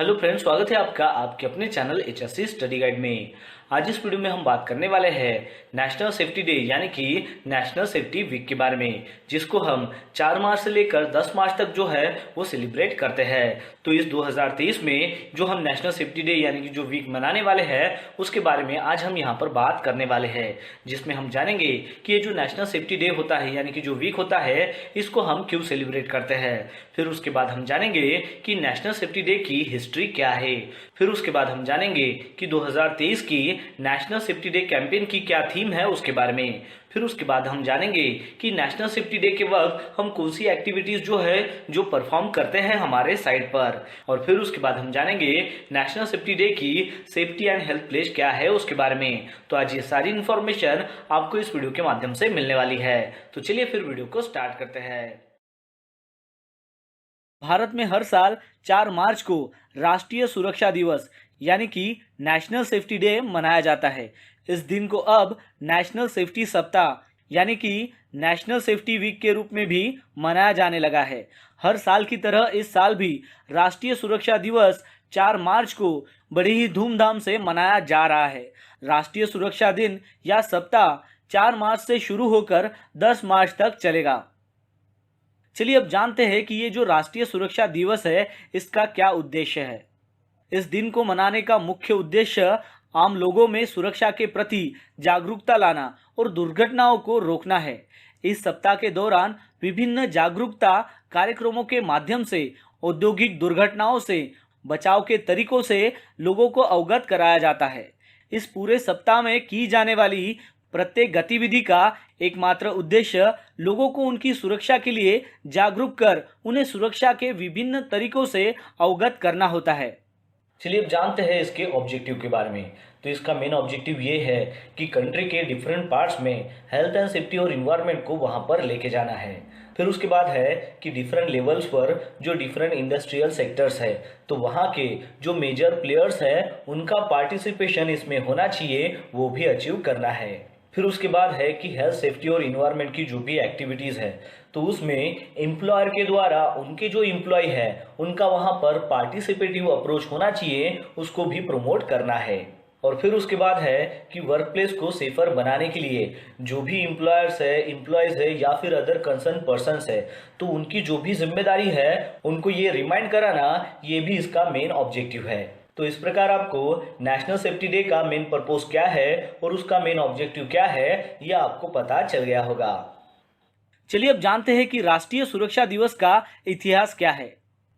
Hello friends, स्वागत है आपका आपके अपने चैनल HSC स्टडी गाइड में। आज इस वीडियो में हम बात करने वाले हैं नेशनल सेफ्टी डे यानी कि नेशनल सेफ्टी वीक के बारे में, जिसको हम 4 मार्च से लेकर 10 मार्च तक जो है वो सेलिब्रेट करते हैं। तो इस 2023 में जो हम नेशनल सेफ्टी डे यानी कि जो वीक मनाने वाले हैं उसके बारे में आज हम यहाँ पर बात करने वाले हैं, जिसमें हम जानेंगे कि ये जो नेशनल सेफ्टी डे होता है यानी कि जो वीक होता है इसको हम क्यों सेलिब्रेट करते हैं। फिर उसके बाद हम जानेंगे कि नेशनल सेफ्टी डे की हिस्ट्री क्या है। फिर उसके बाद हम जानेंगे कि 2023 की नेशनल सेफ्टी डे कैंपेन की क्या थीम है उसके बारे में। फिर उसके बाद हम जानेंगे कि नेशनल सेफ्टी डे के वक्त हम कौन सी एक्टिविटीज जो है जो परफॉर्म करते हैं हमारे साइड पर। और फिर उसके बाद हम जानेंगे नेशनल सेफ्टी डे की सेफ्टी एंड हेल्थ प्लेज क्या है उसके बारे में। तो आज ये सारी इन्फॉर्मेशन आपको इस वीडियो के माध्यम से मिलने वाली है। तो चलिए फिर वीडियो को स्टार्ट करते हैं। भारत में हर साल 4 मार्च को राष्ट्रीय सुरक्षा दिवस यानी कि नेशनल सेफ्टी डे मनाया जाता है। इस दिन को अब नेशनल सेफ्टी सप्ताह यानी कि नेशनल सेफ्टी वीक के रूप में भी मनाया जाने लगा है। हर साल की तरह इस साल भी राष्ट्रीय सुरक्षा दिवस 4 मार्च को बड़ी ही धूमधाम से मनाया जा रहा है। राष्ट्रीय सुरक्षा दिन या सप्ताह 4 मार्च से शुरू होकर 10 मार्च तक चलेगा। चलिए अब जानते हैं कि ये जो राष्ट्रीय सुरक्षा दिवस है इसका क्या उद्देश्य है। इस दिन को मनाने का मुख्य उद्देश्य आम लोगों में सुरक्षा के प्रति जागरूकता लाना और दुर्घटनाओं को रोकना है। इस सप्ताह के दौरान विभिन्न जागरूकता कार्यक्रमों के माध्यम से औद्योगिक दुर्घटनाओं से बचाव के तरीकों से लोगों को अवगत कराया जाता है। इस पूरे सप्ताह में की जाने वाली प्रत्येक गतिविधि का एकमात्र उद्देश्य लोगों को उनकी सुरक्षा के लिए जागरूक कर उन्हें सुरक्षा के विभिन्न तरीकों से अवगत करना होता है। चलिए अब जानते हैं इसके ऑब्जेक्टिव के बारे में। तो इसका मेन ऑब्जेक्टिव ये है कि कंट्री के डिफरेंट पार्ट्स में हेल्थ एंड सेफ्टी और इन्वायरमेंट को वहाँ पर लेके जाना है। फिर उसके बाद है कि डिफरेंट लेवल्स पर जो डिफरेंट इंडस्ट्रियल सेक्टर्स है तो वहाँ के जो मेजर प्लेयर्स हैं उनका पार्टिसिपेशन इसमें होना चाहिए, वो भी अचीव करना है। फिर उसके बाद है कि हेल्थ सेफ्टी और इन्वायरमेंट की जो भी एक्टिविटीज़ है तो उसमें एम्प्लॉयर के द्वारा उनके जो एम्प्लॉय है उनका वहाँ पर पार्टिसिपेटिव अप्रोच होना चाहिए, उसको भी प्रमोट करना है। और फिर उसके बाद है कि वर्क प्लेस को सेफर बनाने के लिए जो भी एम्प्लॉयज़ है या फिर अदर कंसर्न पर्सन्स है तो उनकी जो भी जिम्मेदारी है उनको ये रिमाइंड कराना, ये भी इसका मेन ऑब्जेक्टिव है। तो इस प्रकार आपको नेशनल सेफ्टी डे का मेन पर्पस क्या है और उसका मेन ऑब्जेक्टिव क्या है यह आपको पता चल गया होगा। चलिए अब जानते हैं कि राष्ट्रीय सुरक्षा दिवस का इतिहास क्या है।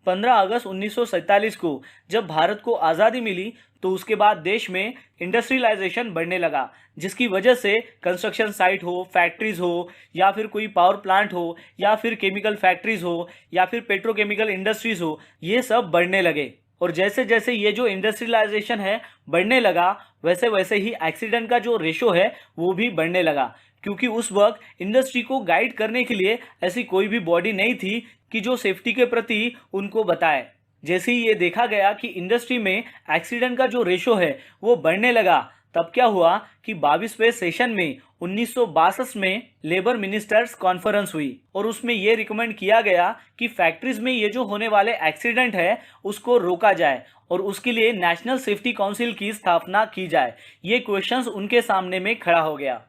15 अगस्त 1947 को जब भारत को आज़ादी मिली तो उसके बाद देश में इंडस्ट्रियलाइजेशन बढ़ने लगा, जिसकी वजह से कंस्ट्रक्शन साइट हो, फैक्ट्रीज हो या फिर कोई पावर प्लांट हो या फिर केमिकल फैक्ट्रीज हो या फिर पेट्रोकेमिकल इंडस्ट्रीज हो, ये सब बढ़ने लगे। और जैसे जैसे ये जो इंडस्ट्रियलाइजेशन है बढ़ने लगा वैसे वैसे ही एक्सीडेंट का जो रेशो है वो भी बढ़ने लगा, क्योंकि उस वक्त इंडस्ट्री को गाइड करने के लिए ऐसी कोई भी बॉडी नहीं थी कि जो सेफ्टी के प्रति उनको बताए। जैसे ही ये देखा गया कि इंडस्ट्री में एक्सीडेंट का जो रेशो है वो बढ़ने लगा, तब क्या हुआ कि 22वें सेशन में 1962 में लेबर मिनिस्टर्स कॉन्फ्रेंस हुई और उसमें ये रिकमेंड किया गया कि फैक्ट्रीज में ये जो होने वाले एक्सीडेंट है उसको रोका जाए और उसके लिए नेशनल सेफ्टी काउंसिल की स्थापना की जाए। ये क्वेश्चंस उनके सामने में खड़ा हो गया।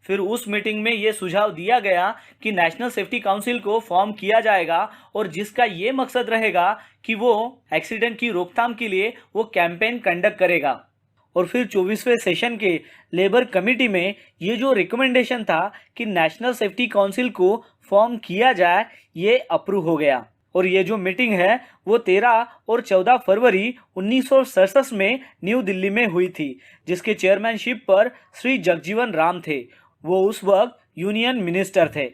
फिर उस मीटिंग में ये सुझाव दिया गया कि नेशनल सेफ्टी काउंसिल को फॉर्म किया जाएगा और जिसका ये मकसद रहेगा कि वो एक्सीडेंट की रोकथाम के लिए वो कैंपेन कंडक्ट करेगा। और फिर 24वें सेशन के लेबर कमेटी में ये जो रिकमेंडेशन था कि नेशनल सेफ्टी काउंसिल को फॉर्म किया जाए, ये अप्रूव हो गया। और ये जो मीटिंग है वो 13 और 14 फरवरी 1967 में न्यू दिल्ली में हुई थी, जिसके चेयरमैनशिप पर श्री जगजीवन राम थे। वो उस वक्त यूनियन मिनिस्टर थे।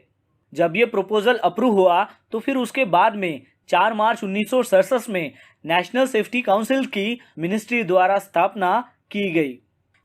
जब ये प्रपोजल अप्रूव हुआ तो फिर उसके बाद में 4 मार्च 1967 में नेशनल सेफ्टी काउंसिल की मिनिस्ट्री द्वारा स्थापना की गई।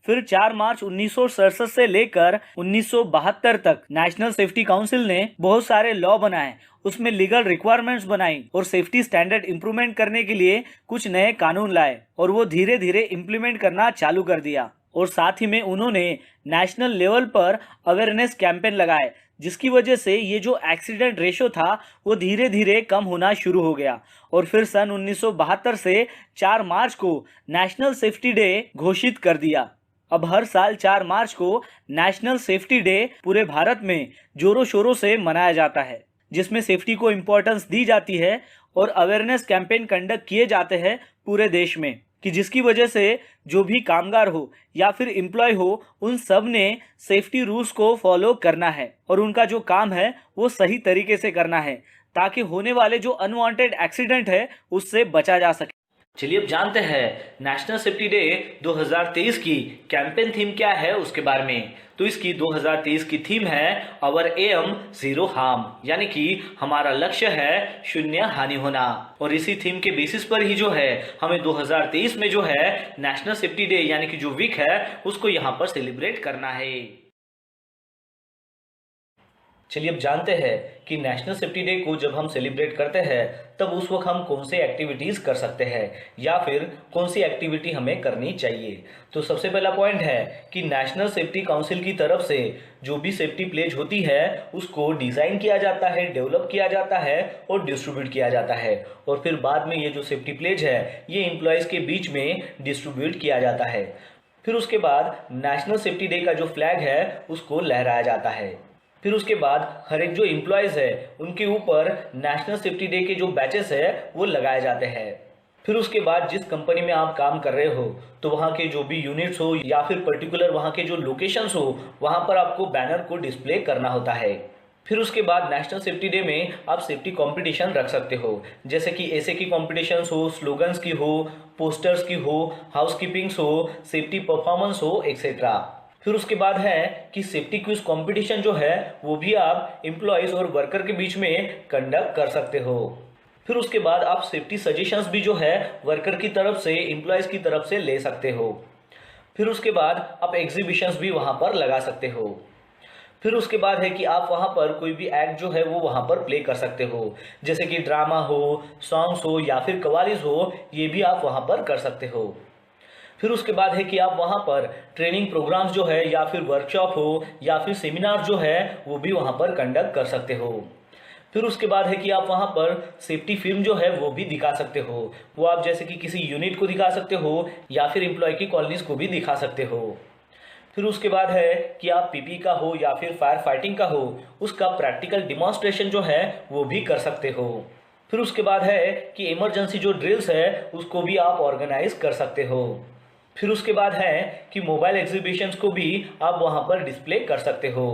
फिर 4 मार्च 1967 से लेकर 1972 तक नेशनल सेफ्टी काउंसिल ने बहुत सारे लॉ बनाए, उसमें लीगल रिक्वायरमेंट्स बनाई और सेफ्टी स्टैंडर्ड इंप्रूवमेंट करने के लिए कुछ नए कानून लाए और वो धीरे धीरे इम्प्लीमेंट करना चालू कर दिया। और साथ ही में उन्होंने नेशनल लेवल पर अवेयरनेस कैंपेन लगाए जिसकी वजह से ये जो एक्सीडेंट रेशो था वो धीरे धीरे कम होना शुरू हो गया और फिर सन 1972 से 4 मार्च को नेशनल सेफ्टी डे घोषित कर दिया। अब हर साल 4 मार्च को नेशनल सेफ्टी डे पूरे भारत में जोरों शोरों से मनाया जाता है, जिसमें सेफ्टी को इम्पोर्टेंस दी जाती है और अवेयरनेस कैंपेन कंडक्ट किए जाते हैं पूरे देश में, कि जिसकी वजह से जो भी कामगार हो या फिर एम्प्लॉय हो उन सब ने सेफ्टी रूल्स को फॉलो करना है और उनका जो काम है वो सही तरीके से करना है ताकि होने वाले जो अनवांटेड एक्सीडेंट है उससे बचा जा सके। चलिए अब जानते हैं नेशनल सेफ्टी डे 2023 की कैंपेन थीम क्या है उसके बारे में। तो इसकी 2023 की थीम है आवर एम जीरो हार्म, यानी कि हमारा लक्ष्य है शून्य हानि होना। और इसी थीम के बेसिस पर ही जो है हमें 2023 में जो है नेशनल सेफ्टी डे यानी कि जो वीक है उसको यहाँ पर सेलिब्रेट करना है। चलिए अब जानते हैं कि नेशनल सेफ्टी डे को जब हम सेलिब्रेट करते हैं तब उस वक्त हम कौन से एक्टिविटीज़ कर सकते हैं या फिर कौन सी एक्टिविटी हमें करनी चाहिए। तो सबसे पहला पॉइंट है कि नेशनल सेफ्टी काउंसिल की तरफ से जो भी सेफ्टी प्लेज होती है उसको डिज़ाइन किया जाता है, डेवलप किया जाता है और डिस्ट्रीब्यूट किया जाता है और फिर बाद में ये जो सेफ्टी प्लेज है ये एम्प्लॉयज़ के बीच में डिस्ट्रीब्यूट किया जाता है। फिर उसके बाद नेशनल सेफ्टी डे का जो फ्लैग है उसको लहराया जाता है। फिर उसके बाद हर एक जो एम्प्लॉयज़ है उनके ऊपर नेशनल सेफ्टी डे के जो बैचेस है वो लगाए जाते हैं। फिर उसके बाद जिस कंपनी में आप काम कर रहे हो तो वहाँ के जो भी यूनिट्स हो या फिर पर्टिकुलर वहाँ के जो लोकेशंस हो वहाँ पर आपको बैनर को डिस्प्ले करना होता है। फिर उसके बाद नेशनल सेफ्टी डे में आप सेफ्टी कंपटीशन रख सकते हो, जैसे कि ऐसे की कॉम्पिटिशन्स हो, स्लोगन्स की हो, पोस्टर्स की हो, हाउसकीपिंग्स हो, सेफ्टी परफॉर्मेंस हो एक्सेट्रा। फिर उसके बाद है कि सेफ्टी क्विज कंपटीशन जो है वो भी आप एम्प्लॉयज़ और वर्कर के बीच में कंडक्ट कर सकते हो। फिर उसके बाद आप सेफ्टी सजेशंस भी जो है वर्कर की तरफ से, एम्प्लॉयज़ की तरफ से ले सकते हो। फिर उसके बाद आप एग्जीबिशंस भी वहाँ पर लगा सकते हो। फिर उसके बाद है कि आप वहाँ पर कोई भी एक्ट जो है वो वहाँ पर प्ले कर सकते हो, जैसे कि ड्रामा हो, सॉन्ग्स हो या फिर कवालीज हो, ये भी आप वहाँ पर कर सकते हो। फिर उसके बाद है कि आप वहाँ पर ट्रेनिंग प्रोग्राम्स जो है या फिर वर्कशॉप हो या फिर सेमिनार जो है वो भी वहाँ पर कंडक्ट कर सकते हो। फिर उसके बाद है कि आप वहाँ पर सेफ्टी फिल्म जो है वो भी दिखा सकते हो। वो आप जैसे कि किसी यूनिट को दिखा सकते हो या फिर एम्प्लॉय की कॉलोनीज को भी दिखा सकते हो। फिर उसके बाद है कि आप पीपी का हो या फिर फायर फाइटिंग का हो उसका प्रैक्टिकल डिमॉन्स्ट्रेशन जो है वो भी कर सकते हो। फिर उसके बाद है कि इमरजेंसी जो ड्रिल्स है उसको भी आप ऑर्गेनाइज कर सकते हो। फिर उसके बाद है कि मोबाइल एग्जीबिशंस को भी आप वहाँ पर डिस्प्ले कर सकते हो।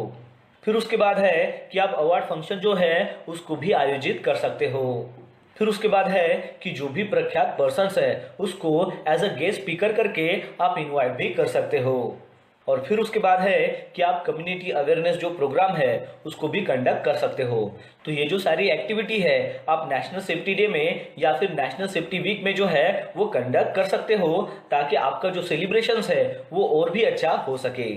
फिर उसके बाद है कि आप अवार्ड फंक्शन जो है उसको भी आयोजित कर सकते हो। फिर उसके बाद है कि जो भी प्रख्यात पर्सन्स है उसको एज अ गेस्ट स्पीकर करके आप इनवाइट भी कर सकते हो। और फिर उसके बाद है कि आप कम्युनिटी अवेयरनेस जो प्रोग्राम है उसको भी कंडक्ट कर सकते हो। तो ये जो सारी एक्टिविटी है आप नेशनल सेफ्टी डे में या फिर नेशनल सेफ्टी वीक में जो है वो कंडक्ट कर सकते हो ताकि आपका जो सेलिब्रेशंस है वो और भी अच्छा हो सके।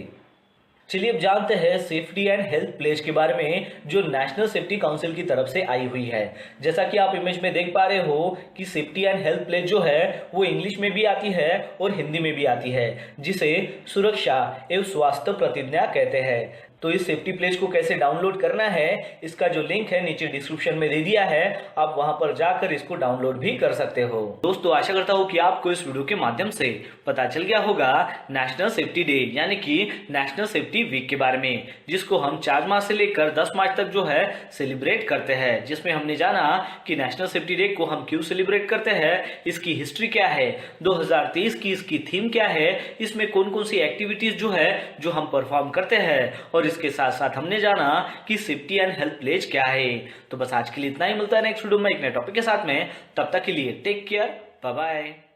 चलिए अब जानते हैं सेफ्टी एंड हेल्थ प्लेज के बारे में जो नेशनल सेफ्टी काउंसिल की तरफ से आई हुई है। जैसा कि आप इमेज में देख पा रहे हो कि सेफ्टी एंड हेल्थ प्लेज जो है वो इंग्लिश में भी आती है और हिंदी में भी आती है, जिसे सुरक्षा एवं स्वास्थ्य प्रतिज्ञा कहते हैं। तो इस सेफ्टी प्लेज को कैसे डाउनलोड करना है इसका जो लिंक है नीचे डिस्क्रिप्शन में दे दिया है, आप वहां पर जाकर इसको डाउनलोड भी कर सकते हो। दोस्तों आशा करता हूँ कि आपको इस वीडियो के माध्यम से पता चल गया होगा नेशनल सेफ्टी डे यानी कि नेशनल सेफ्टी वीक के बारे में, जिसको हम 4 मार्च से लेकर 10 मार्च तक जो है सेलिब्रेट करते हैं, जिसमें हमने जाना कि नेशनल सेफ्टी डे को हम क्यों सेलिब्रेट करते हैं, इसकी हिस्ट्री क्या है, 2023 की इसकी थीम क्या है, इसमें कौन कौन सी एक्टिविटीज जो है जो हम परफॉर्म करते हैं, और इसके साथ साथ हमने जाना कि सेफ्टी एंड हेल्थ प्लेज क्या है। तो बस आज के लिए इतना ही, मिलता है नेक्स्ट वीडियो में एक नए टॉपिक के साथ में। तब तक के लिए टेक केयर, बाय बाय।